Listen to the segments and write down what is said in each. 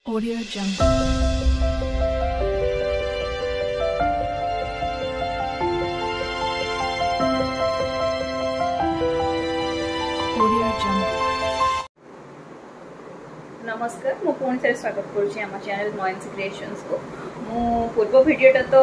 Audio Jungle. नमस्कार मु पुणी थे स्वागत करुँची आम चैनल नॉइन्सी क्रिएशंस को मु पूर्व वीडियोटा तो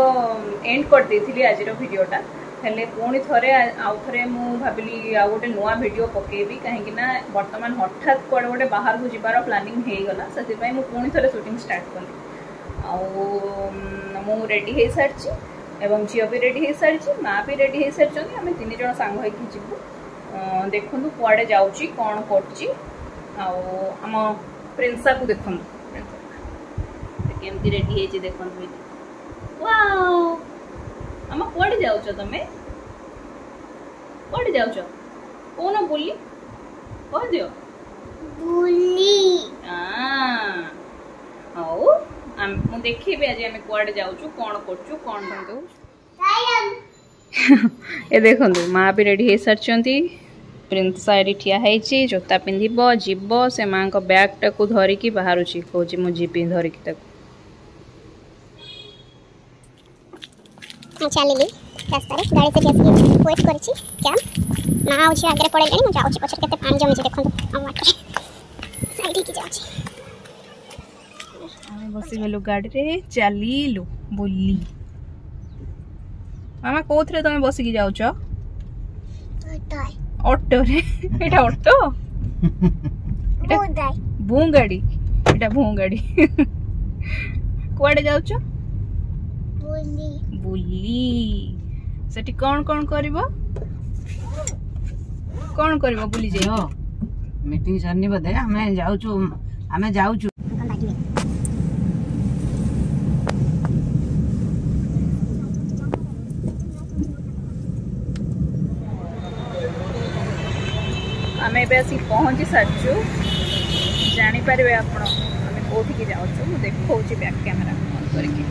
एंड कर देथिली आज वीडियोटा हेले पुणी थरे आउ थरे मु भाबिली आ गोटे नुआ वीडियो पकेबी कहीं ना वर्तमान हठात कुआडे गोटे बाहर को जिबार प्लानिंग हे गला सेति पई मु पुणी थरे शूटिंग स्टार्ट कली आउ मु रेडी हे सारची एवं झियो भी रेडी हे सारची माँ भी रेडी हे सारचनी आमे तीन जण सांग होइकी जिबु देखंतु कुआडे जाउची कोन करची आउ हम प्रिंसा को देखो केमती रेडी है देखो वाओ आम कुआडे जाउछ तमे कुआडे जाउछ कोन बुली कह दियो बुली आओ मु देखिबे आज हम कुआडे जाउछु कोन करछु कोन दंतो ए देखंतु माँ भी रेडी हे सरचंती प्रिंसा एडी ठिया है जोता पिंधिब जीव से माँ को बैग टा को धरिकी बाहर कौच मु जीपी धरिकी चलिली रास्ता रे गाड़ी से बस वेट करछि क्या ना आउछि आगे पड़े मु जाउछि पछर केते पानी जमी देखो हम वाटर साइड की जाउछि हम बसी गेलु गाड़ी रे चलीलु बुल्ली मामा कोथरे तमे बसी की जाउछ ऑटो रे एटा ऑटो बुदाई भूंगाड़ी एटा भूंगाड़ी कुआडे जाउछ बुली बुली सेठी कोन करबो बुली जाई मीटिंग सरनी बदे हमें जाउछु आम एसी पहुँची सारचु जापर आप कौटी जाऊँ मुझे देखा बैक कैमेरा ऑन करके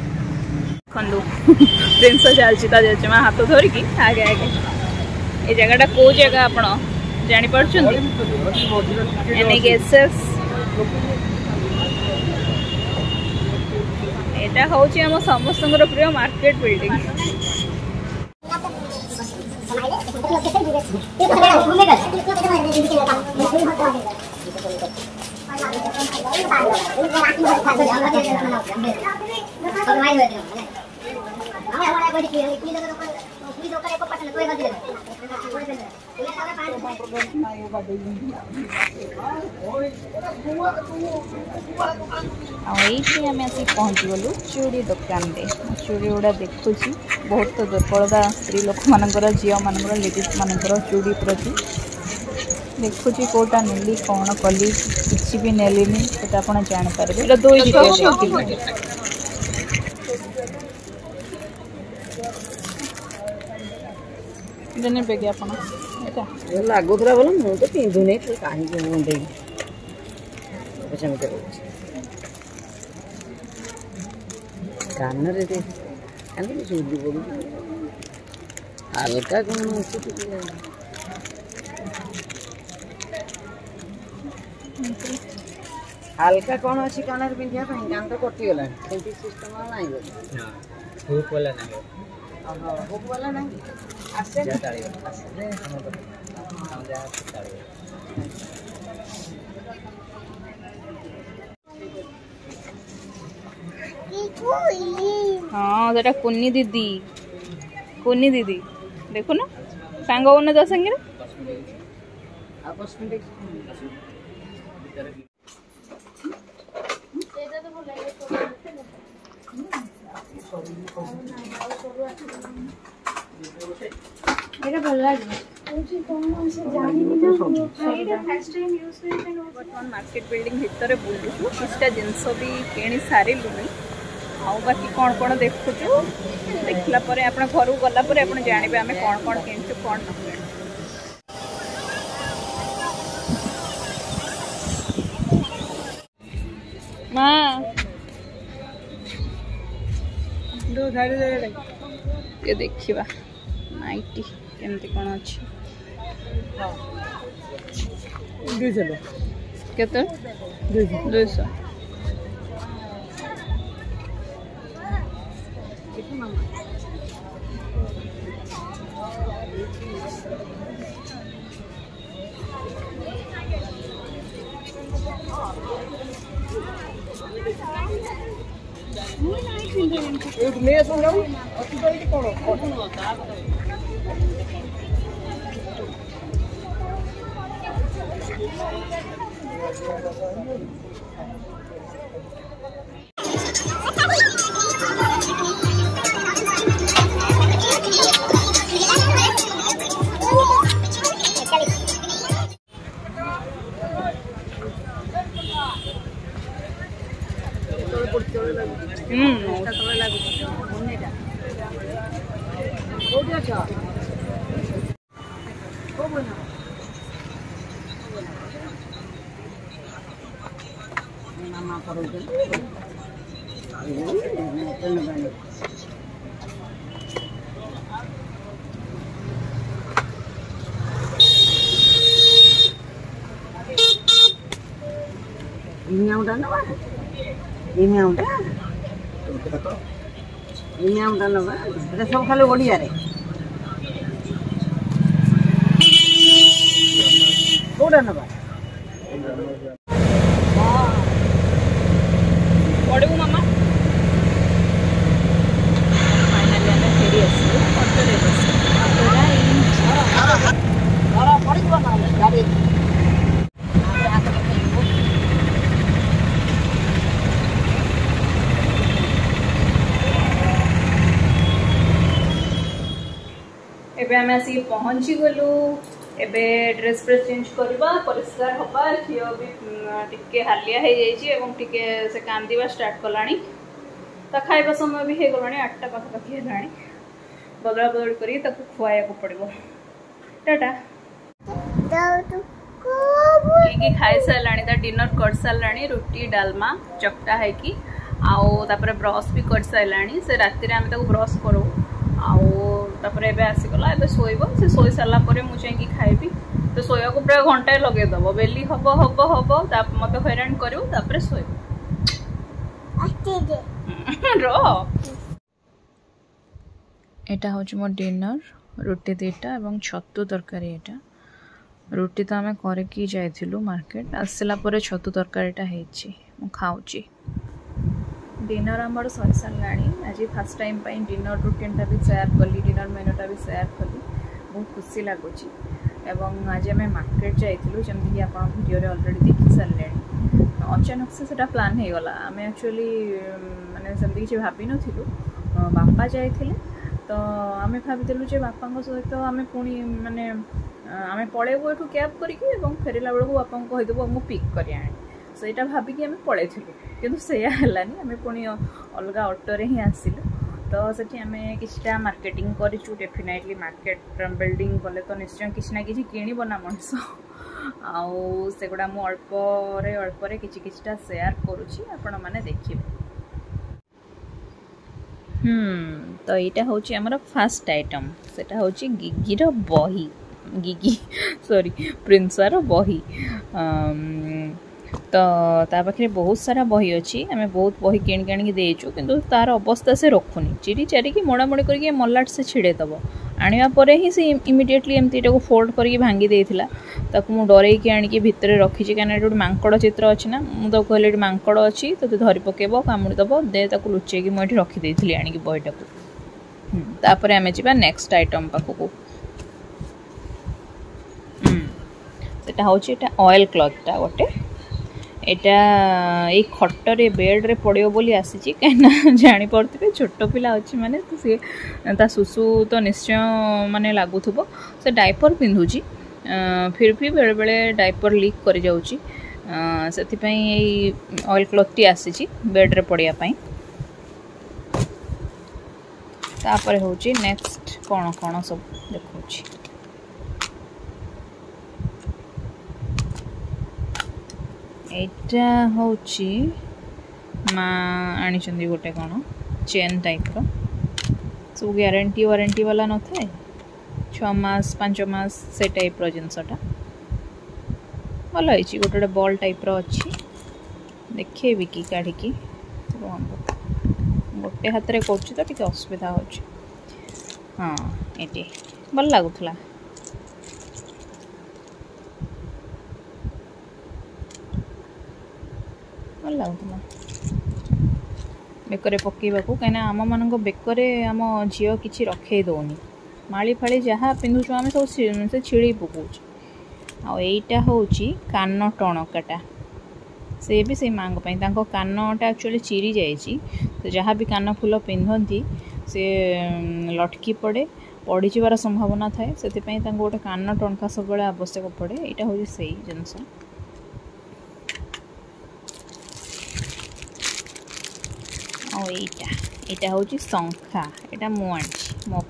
खंदु प्रिंस चलती जेजेमा हाथ धरिकी आगे आगे ये जगह कौ जगह आप जापर यहाँ हूँ आम समस्त प्रिय मार्केट बिल्डिंग पहुँची गलु चूड़ी दुकान रे चूड़ी गुड़ा देखुची बहुत दुर्बलता स्त्री लोक मानकर झील मानकर लेडीज मानकर चूड़ी प्रति देखुची कोटा नेली कौन कली किसी भी नेलिनी सेटा आपण जान पारबे दुई जने बेगे आपण एटा लागुतरा बोल मु तो पिंधु नै तो काहे को मुंडे पछन करे कान रे दे कान सुदी बोल हल्का कोन अछि हल्का कौन अच्छी कान पिंधिया कान तो कटि गला सिस्टम नहीं गला हुक वाला नहीं हुक वाला नहीं आसे हाँ सेटा कुन्नी दीदी देखो ना सांग होना तो संगे मार्केट बिल्डिंग भितर बुलुचु किछटा जिनस भी किणी सारिलुनी आउ बाकी कौन कौन देखुचु देखला परे आपण घर को गला परे आपण जानिबे आमे कौन कौन किनछु कौन न मां दो साइड दे ये देखिबा नाइटी केमती कौन अच्छी केते 200 सब खाली ओडिया रे कोडा नबा पड़ू मामा फाइनली आम फेरी आसलु ऑटोरे गाड़ी एबे आम आसी पहुँची गलु एबे ड्रेस फ्रेस चेंज करवा परिष्कार हवा झील भी टिके हालिया हो जाइए से कांदा स्टार्ट कलानी तो खाइबा समय भी हो गलानी 8टा पाखापाखि है बदला बदल कर खुआया पड़ो टाटा कि खाई सारे डिनर कर सारे रुटी डालमा चकटा है कि आउे ब्रश भी कर सारे से राति आम ब्रश करूँ आउे आसीगला ए शोब से शोई सारा मुझे खाइबी तो शोया को प्राय घंटाए लगेदब बेली हम हम हम मत हैरान कर शोब यहाँ हूँ मो डिनर रुटी 2टा और छतु तरकारी यहाँ रुटी तो आम करके जाइलु मार्केट आसला छतु तरकारीटा हो खाऊँगी डिनर आमर सरी साराणी आज फास्ट टाइम डिनर रूटीनटा भी शेयर कली डिनर मेनूटा भी शेयर कली बहुत खुशी लगुच एवं आज आम मार्केट जाइलु जमीक आप वीडियो अलरेडी देखी सारे अचानक से प्लान हो गला आम एक्चुअली माने सेमती किसी भाभी नथिलु बापा जाइथिले तो आम भाविलु जे बापा सहित आम पुणी माने आम पलैबू एठू कैब करके फेरला बेलू बापा कहीदेबू आमको पिक कर आने सहीटा भाविकी आम पलैलु किंतु सेया हेलानी आम पुणी अलग ऑटोरे ही आसिलु तो सेठी आम किछटा मार्केटिंग करिछु डेफिनेटली मार्केट बिल्डिंग कले तो निश्चय किसी ना किसी किणव ना मनीष आउ सेगुड़ा मु अल्परे किछटा शेयर करुछि आपण माने देखिबे तो यहाँ हूँ आमर फास्ट आइटम सेटा हूँ गिगिर बही गिगी सॉरी प्रिंसार बही तो ता पाखे बहुत सारा बही अच्छी आम बहुत बही किण किणिकी देचु किंतु तार अवस्था से रखुनी चिरी चारिकी मोड़ामोड़ी करके मलाट से छिड़ेदब आनिया परे ही से इमिडिएटली एमती को फोल्ड करके भांगी देथिला ताकू मु डरैकी आनिकी भितरे रखीची काना एटा मांकड़ चित्र अच्छी ना मुझे कहले मांकड़ अच्छी तो धरी पकेब कामुड़ीदब दे ताकू लुचेकी मुझे रखी देथिली आनिकी बहीटाकू तापर आमे जिबा नेक्स्ट आइटम पाखकू सेटा होची एटा ऑयल क्लथटा गोटे एटा खटरे बेड्रे पड़ो बोली आसी कहीं जानी पड़े छोट पिला अच्छी माने तो सी ता सुसु तो निश्चय माने लगुव से डायपर पिंधुची फिर भी बेले बेले डायपर लीक कर जाउची से ऑयल क्लथटी आसी बेड्रे पड़ापी तापर हूँ नेक्स्ट कौन कौन सब देखुची एटा हूँ माँ आनी गोटे कौन चेन टाइप सब ग्यारंटी वारंटी वाला न था 6 मास 5 मास से टाइप जिनसटा भल गोटे गोटे बॉल टाइप अच्छी देखे भी कि काढ़ी गोटे हाथ रे करछि तो टिके असुविधा होछि। हाँ एटी भल लागुथला। भल लागुथला बेकरे पकेबाकू कहीं आम मान बेकरे आम झील किसी रखे दौनी माली फाड़ी जहाँ पिंधुछु आम सब से छिड़ी पकाउछ। आईटा हूँ कान टणकाटा से भी से माँ कानटा एक्चुअली चिरी जाइए तो जहाँ भी कान फुल पिंधती से लटकी पड़े पड़ जावार संभावना थाए से गोटे कान टणका सब आवश्यक पड़े। यहाँ हूँ से जिनस आईटा हूँ शंखा यहाँ मुझे मो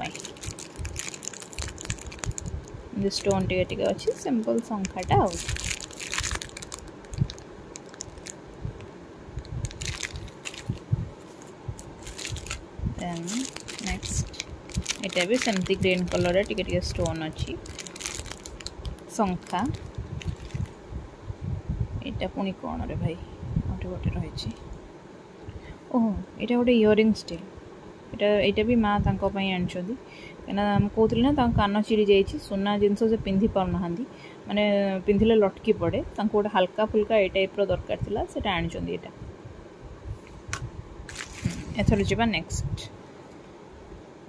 स्टोन टे अच्छी सिंपल शंखाटा आ नेक्स्ट यहाँ भी सेमती ग्रीन कलर टे स्टोन अच्छी शंखा। यहाँ पुणी कौन रे भाई गोटे गोटे रही ओह यहाँ गोटे इयरिंग्स टे यहाँ भी माँ आनी कहीं कहते ना कान चिरी जाइए सुना जिनस से पिंधि पारना माने पिंधिले लटकी पड़े गोटे हल्का फुल्का ये टाइप दरकार था से आनी एथर जा नेक्स्ट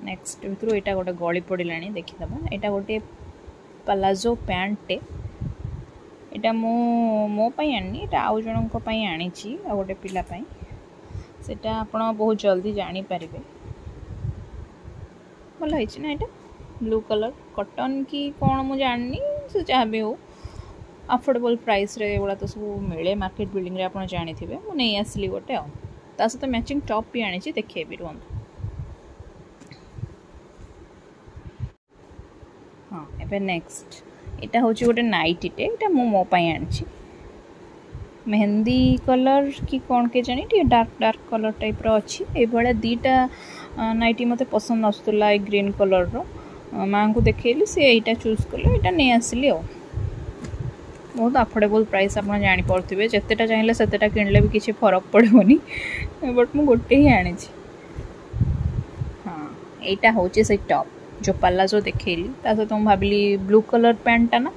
नेक्स्ट भर यहाँ गोटे गली पड़ा देखीद यहाँ गोटे प्लाजो पैंटे यहाँ मोपाई आनी आउ जनक आनी आ गोटे पिलापाई सेटा आप बहुत जल्दी जानीपर भल है ना। यहाँ ब्लू कलर कॉटन की कौन मुझे जाननी से जहाँ भी हो अफोर्डेबल प्राइस रे एगुड़ा तो सब मिले मार्केट बिल्डिंग रे आप जानी थे मुझे नहीं आसली गोटे आ सहित मैचिंग टॉप भी आनी देखे भी रुहतु। हाँ एबे नेक्स्ट यहाँ हूँ गोटे नाइटीटे यहाँ मो आनी मेहंदी कलर कि कौन के जानी डार्क डार्क कलर टाइप रो अच्छी ये दीटा नाइटी मते पसंद आसूला ग्रीन कलर रो माँ को देखली से यहाँ चूज कले यहाँ नहीं आसली आ बहुत अफोर्डेबल प्राइस आप जापे जितेटा चाहिए सेतेटा किणले भी किसी फरक पड़ोनी बट मु गोटे ही आनी। हाँ यहाँ हूँ से टॉप जो प्लाजो देखली सहित मुझे भाविली ब्लू कलर पैंटा ना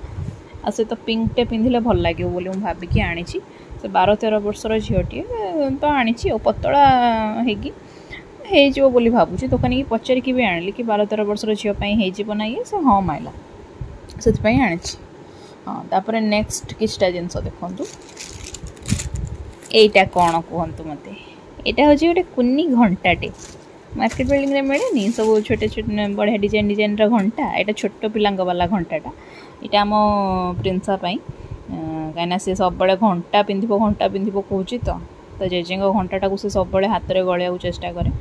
आ सहित पिंक टे पिंधिले भल लगे बोली मुझे भाविकी आनी से 12-13 वर्षर झीटे तो आनी पतला हो बोली भावुँ दोकानी की पचारिकी भी आनी कि 12-13 वर्षर झीपाई होना ये से हाँ माइला से आनी। हाँ तापर नेक्स्ट किछटा जिनस देखु यहीटा कौन कहतु मत यहाँ हूँ गोटे कुनी घंटाटे मार्केट बिल्डिंग रे मिले नहीं सब छोटे छोटे बढ़िया डिजाइन डिजाइन घंटा यहाँ छोट पिलांग वाला घंटाटा यहाँ आम प्रिंसापाई कहीं सी सब घंटा पिंधिब कहूँ तो जेजे घंटाटा को सब हाथ में गलिया चेष्टा करे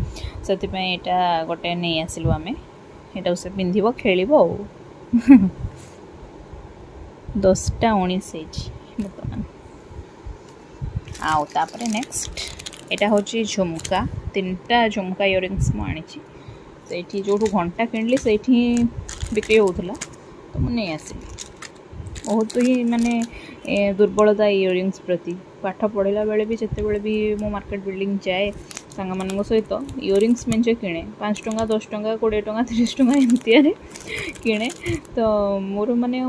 से यहाँ गोटे नहीं आसलु आम यहाँ से पिंधिब खेल 10टा 19 बर्तमान आउे नेक्स्ट यहाँ हूँ झुमका 3टा झुमका इयरिंग्स मुझे जो घंटा किणली से बिक्री होता तो मुझे नहीं आसली बहुत ही माने दुर्बलता इयरिंग्स प्रति पाठ पढ़ला बेले भी जिते बड़े भी मो मार्केट बिल्डिंग जाए सांग मान सहित इयरिंग्स मेंचे किणे 5 टंका 10 टंका 20 टंका 30 टंका एमती किणे तो मोर माने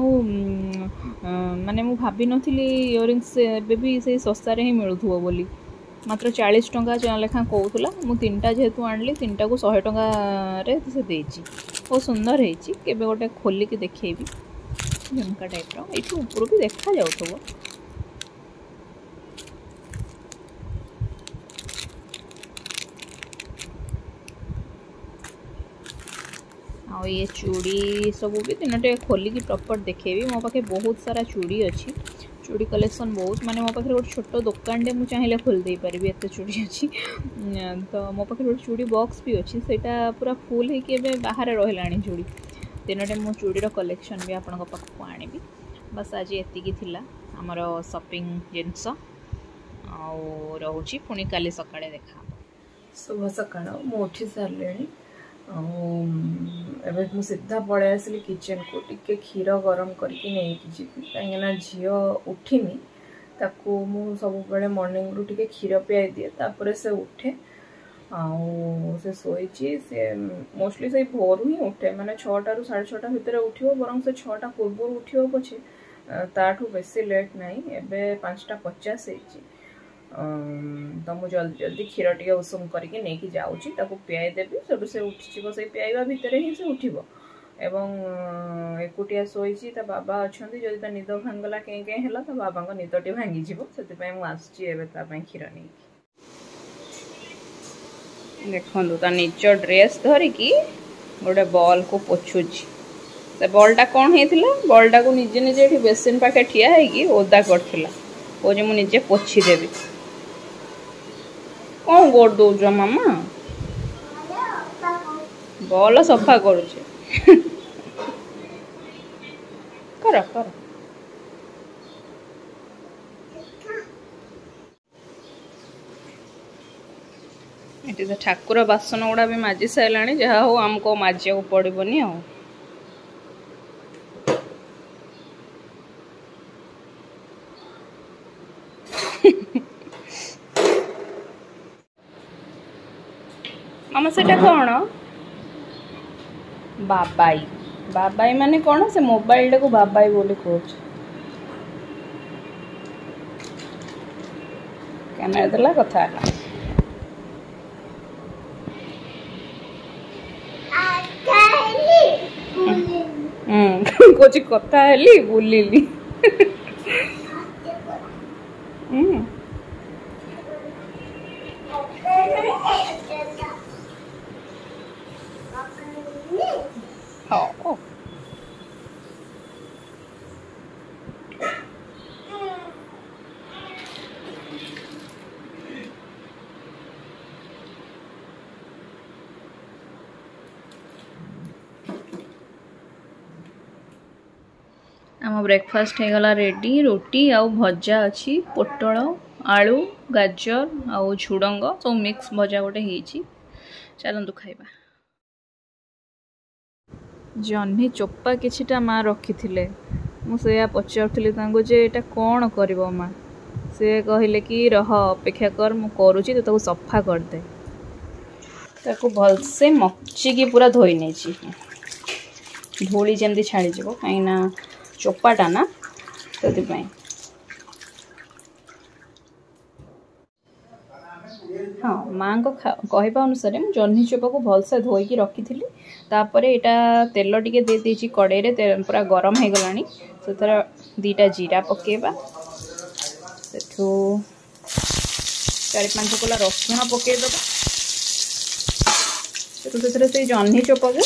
माने मु भाभी नथिली इयरिंग्स भी से सस्तारे ही मिलुथुबो बोली मात्र 40 टंका लेखा कहूला मु 3टा जेहेतु आनली 3टा को 100 टंका रे से देछि बहुत सुंदर है केबे गोटे खोलिकी देखैबी झुमका टाइप रो ये ऊपर भी देखा जाउथबो। आ ये चूड़ी सब भी तीनोटे खोलिकी प्रॉपर देखेबी मो पाखे बहुत सारा चूड़ी अच्छी चूड़ी कलेक्शन बहुत माने मो पाखे गोटे छोट दुकान टे मुझे चाहिए खोल दे पारि एत चूड़ी अच्छी तो मो पाखे गोटे चूड़ी बॉक्स भी अच्छी सेटा पूरा फुल है बाहर रहा चूड़ी तीनोटे मो चूड़ीर कलेक्शन भी आपण पाखक आनी बस आज एतिकी थिला हमर शॉपिंग जिनस रोची पुणी काली सकाळे देखा शुभ सकाळ मु उठी सारे एवं मुझे सीधा पड़े आसली किचन को टिके क्षीर गरम करके नहीं जीवी कहीं झील उठिनी ताकू मु सब मॉर्निंग रू टिके क्षीर पियाई दिए तापर से उठे आउ से शोची से मोस्टली से भोर ही उठे माने 6टा रु 6:30 भितर उठियो बरং से 6टा पूर्व उठियो पछे ताठू बेसी लेट नहीं एबे 5:50 हेची तो मु जल्दी जल्दी क्षीर टिके उषुम करके नहीं कि जाउची ताको पियाई देबी सेटू से उठिचिबो से पियाइबा भितर ही से उठिबो एवं एकुटिया शोची ता बाबा अछंती जदि ता निद भांगला के हेला ता बाबा को निदटी भांगी जिवो सेति पय मु आसची एबे ता पय क्षीर नहीं देखो ता निज ड्रेस धरिकी गोटे बॉल को पोछुची से बॉलटा कौन होता बॉलटा को निजे निजे ये बेसिन पाखे ठिया है ओदा करथिला ओ जे मु निजे पोछी देबी कौन कर दौज मामा बॉल सफा करुचे कर कर ये ठाकुर बासन गुड़ा भी माजी सारा जहाँ हो आमको माजिया को पड़ोनी आ मामा से कौन बाबाई बाबाई माने कौन से मोबाइल टा को बाबाई बोली कहूँ कैमेरा देला कथा है कुछ कथा है बुलिली आम ब्रेकफास्ट हो गला रेडी रोटी आउ भजा अच्छी पोटल आलू गाजर आउ झुडंग सब मिक्स भजा गोटे होती चलतु खाइबा जह्नी चोपा किछिटा माँ रखी मुझे पचारूली जे एटा कौन कर माँ से कहले कि रह अपेक्षा कर मु करुची तो ताको सफा करदे ताको भलसे मचिकी पूरा धोई नहीं धूली जमी छाड़ी कहीं चोपाटा ना तो हाँ माँ को कहवा अनुसार मुझे जह्नी चोपा को भलसे धोईकी रखी थी तापर यहाँ तेल टिके दे देछि कड़े पूरा गरम हो गलानी से तरह 2टा जीरा पकेबा सेठू 4-5 कोला रसुण पकेदबा सेठू से जह्नी चोपा को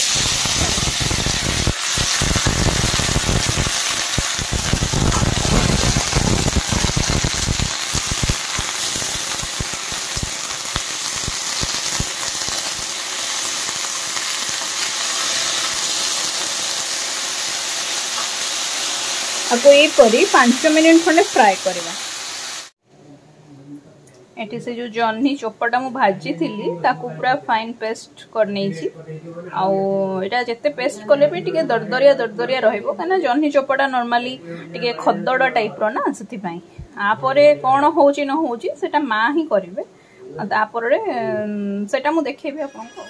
आपको ये 5 मिनट खंडे फ्राए करवा एटी से जो जह्नी चोपाटा मु भाजी थी ताकू पूरा फाइन पेस्ट करने आटा जिते पेस्ट कले भी टिके दरदरिया रहिबो कना जह्नी चोपाटा नॉर्मली टिके खदड़ टाइप रो ना सेति पई आपरे कोन होची न होची सेटा मां ही करिवे तापरे सेटा मु देखेबी आपनको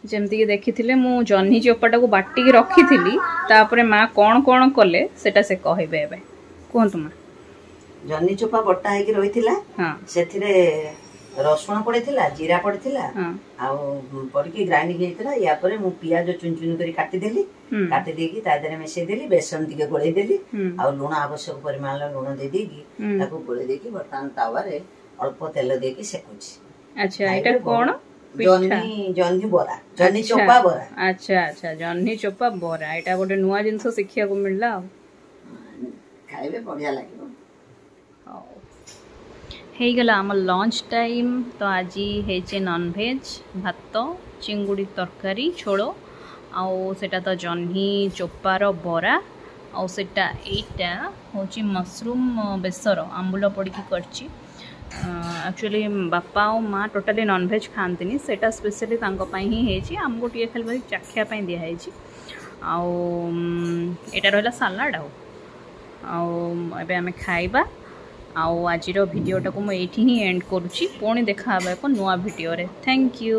जमती देखी थी मु जह्नी चोपाटा को बाटिकी रखी थी तापरे माँ कौन कौन कले सेटा से कहबे एबे कहंतु माँ जह्नी चोपा बटा हेकी रहिथिला हां सेथिरे रसुण पड़ेथिला जीरा पड़ेथिला आ पड़की ग्राइंडिंग हेतिला या परे मु पियाज चुन चुन करी काटी देली काटी देकी ता देरे मिसे देली बेसन टिके गोळै देली आ लूण आवश्यक परिमाण लूण दे देकी ताको गोळै देकी बर्तन तावा रे अल्प तेल देकी सेकुची अच्छा एटा कोन जह्नी बोरा जह्नी चोपा बोरा अच्छा अच्छा जह्नी चोपा बोरा एटा गोटे नुआ जिंस शिखिया को मिलला खाइबे बढ़िया लागिबो हे गला आम लंच टाइम तो आज हे नॉन वेज भात चिंगुड़ी तरकारी छोड़ आउ सेटा तो जह्नी चोपार बरा ଆଉ ସେଟା ଏଇଟା ହେଉଛି ମସରୁମ୍ ବେସର ଆମ୍ବୁଲ ପଡ଼ିକି କରିଛି। एक्चुअली बापा और माँ टोटाली नॉनवेज खाती सेटा स्पेशली तांको ପାଇଁ ही ହେଇଛି ଆମକୁ ଟିକେ ଖାଲି ବାକି ଚାଖିବା ପାଇଁ ଦିଆ ହେଇଛି। ଆଉ ଏଟା ରହିଲା ସାଲାଡ ଆଉ ଏବେ ଆମେ ଖାଇବା। ଆଉ ଆଜିର ଭିଡ଼ିଓଟାକୁ ମୁଁ ଏଇଠି ହିଁ ଏଣ୍ଡ କରୁଛି। ପୁଣି ଦେଖା ହେବା ଏକ ନୂଆ ଭିଡ଼ିଓରେ। Thank you.